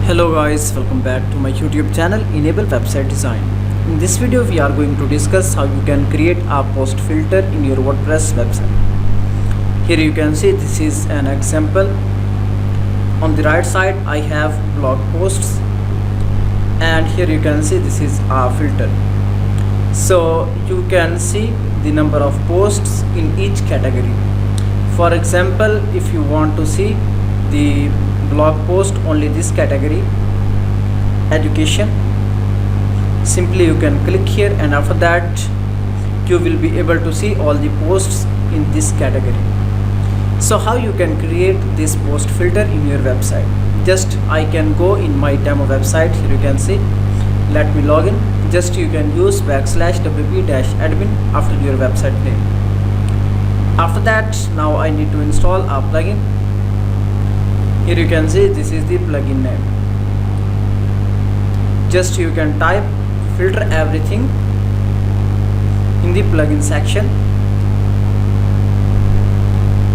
Hello guys, welcome back to my YouTube channel Enable Website Design. In this video we are going to discuss how you can create a post filter in your WordPress website. Here you can see this is an example. On the right side I have blog posts, and here you can see this is a filter. So you can see the number of posts in each category. For example, if you want to see the blog post only this category, education, simply you can click here, and after that you will be able to see all the posts in this category. So how you can create this post filter in your website? Just I can go in my demo website. Here you can see, let me log in. Just you can use /wp-admin after your website name. After that, now I need to install a plugin. Here you can see this is the plugin name. Just you can type filter everything in the plugin section,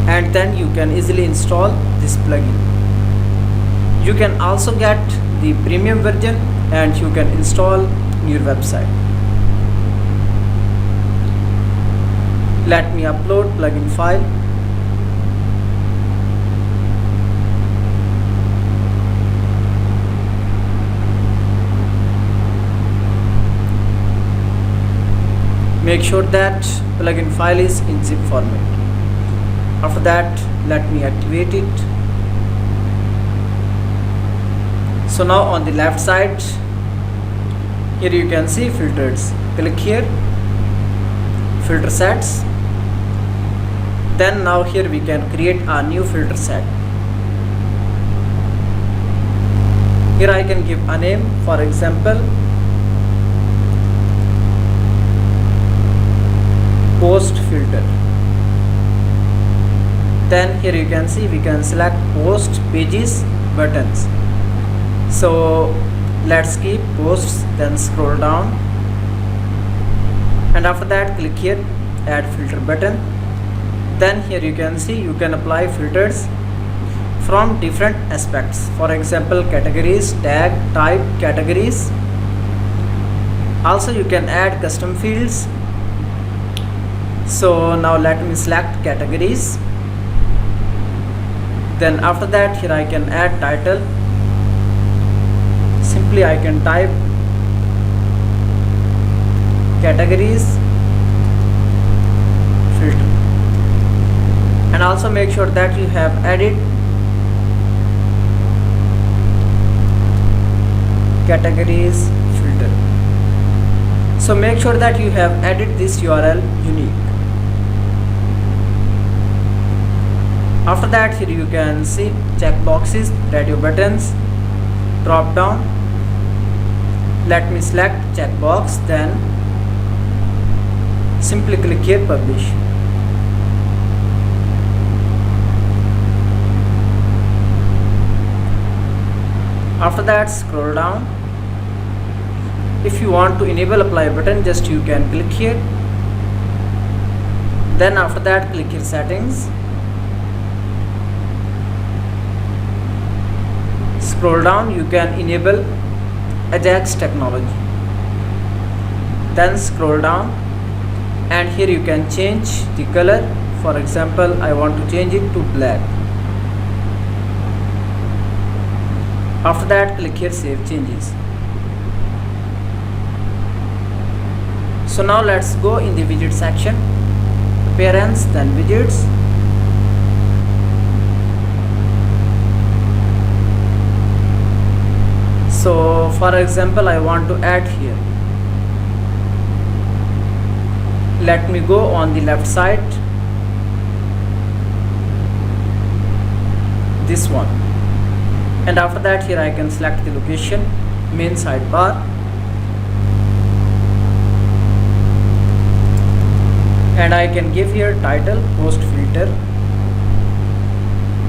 and then you can easily install this plugin. You can also get the premium version and you can install in your website. Let me upload plugin file. Make sure that plugin file is in zip format. After that, let me activate it. So now on the left side, here you can see filters. Click here, filter sets. Then now here we can create a new filter set. Here I can give a name, for example, post filter. Then here you can see we can select post, pages, buttons. So let's keep posts, then scroll down, and after that click here, add filter button. Then here you can see you can apply filters from different aspects. For example, categories, tag, type, categories. Also you can add custom fields. So now let me select categories. Then after that here I can add title. Simply I can type categories filter, and also make sure that you have added categories filter. So make sure that you have added this URL unique. After that, here you can see checkboxes, radio buttons, drop down. Let me select checkbox, then simply click here, publish. After that, scroll down. If you want to enable apply button, just you can click here. Then after that, click here settings. Scroll down, you can enable AJAX technology. Then scroll down, and here you can change the color. For example, I want to change it to black. After that, click here save changes. So now let's go in the widget section, appearance, then widgets. So for example, I want to add here. Let me go on the left side, this one, and after that here I can select the location, main sidebar, and I can give here title post filter,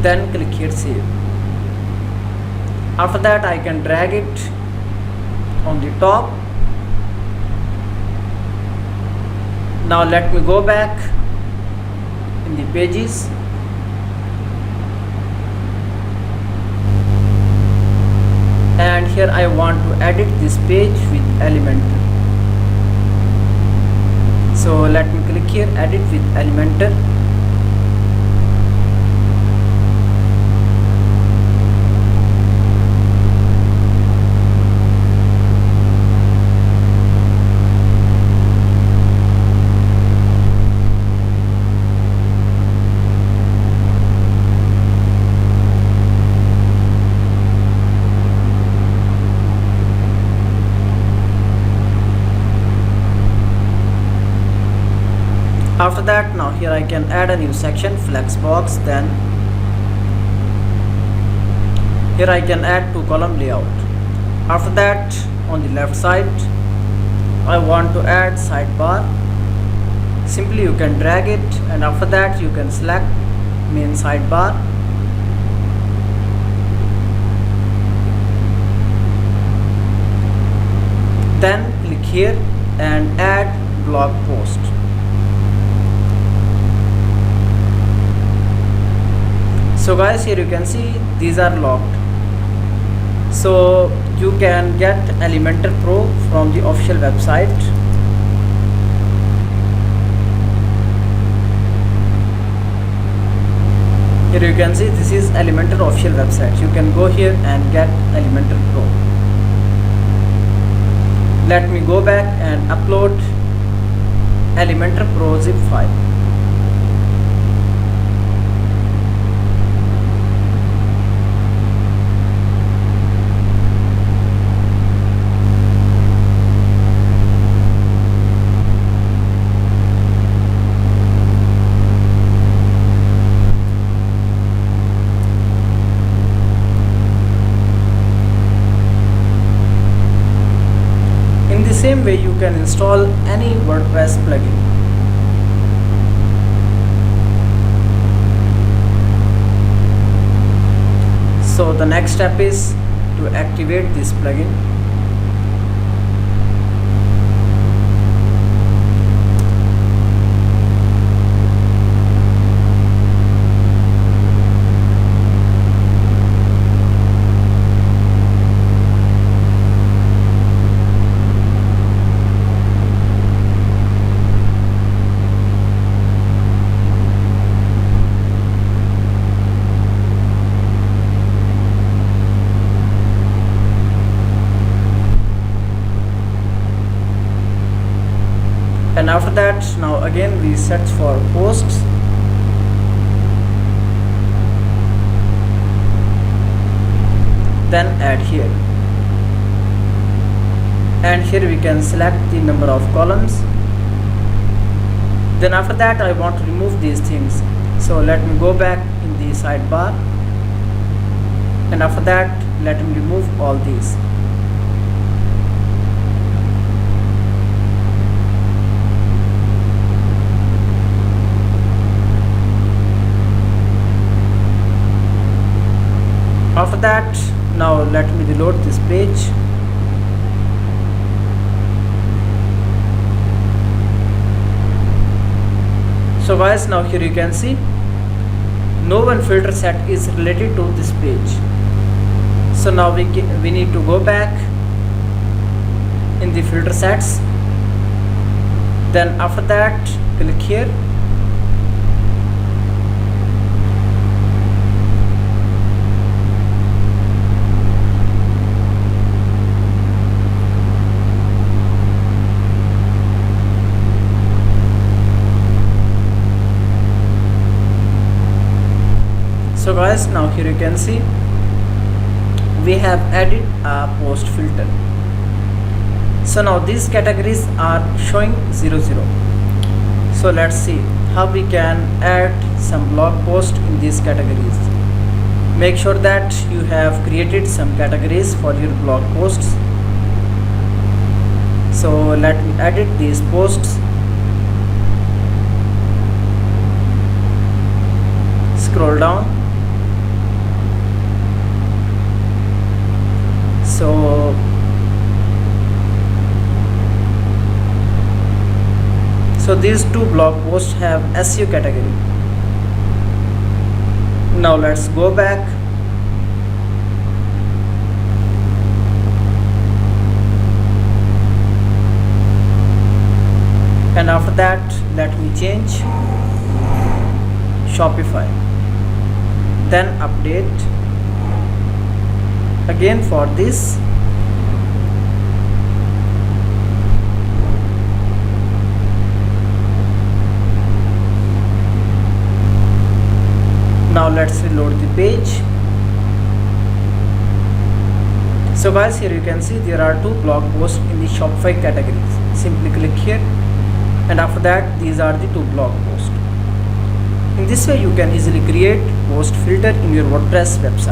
then click here save. After that I can drag it on the top. Now let me go back in the pages, and here I want to edit this page with Elementor. So let me click here, edit with Elementor. After that, now here I can add a new section, flexbox. Then here I can add 2-column layout. After that, on the left side I want to add sidebar. Simply you can drag it, and after that you can select main sidebar. Then click here and add blog post. So guys, here you can see these are locked. So you can get Elementor Pro from the official website. Here you can see this is Elementor official website. You can go here and get Elementor Pro. Let me go back and upload Elementor Pro zip file. In the same way, you can install any WordPress plugin. So the next step is to activate this plugin. And after that, now again we search for posts. Then add here, and here we can select the number of columns. Then after that I want to remove these things, so let me go back in the sidebar, and after that let me remove all these. After that, now let me reload this page. So guys, now here you can see no one filter set is related to this page. So now we need to go back in the filter sets. Then after that, click here. So guys, now here you can see we have added a post filter. So now these categories are showing 00. So let's see how we can add some blog post in these categories. Make sure that you have created some categories for your blog posts. So let me edit these posts. Scroll down. So these two blog posts have SEO category. Now let's go back for that, let me change Shopify, then update again for this. Now let's reload the page. So guys, here you can see there are two blog posts in the Shopify categories. Simply click here, and after that these are the two blog posts. In this way you can easily create post filter in your WordPress website.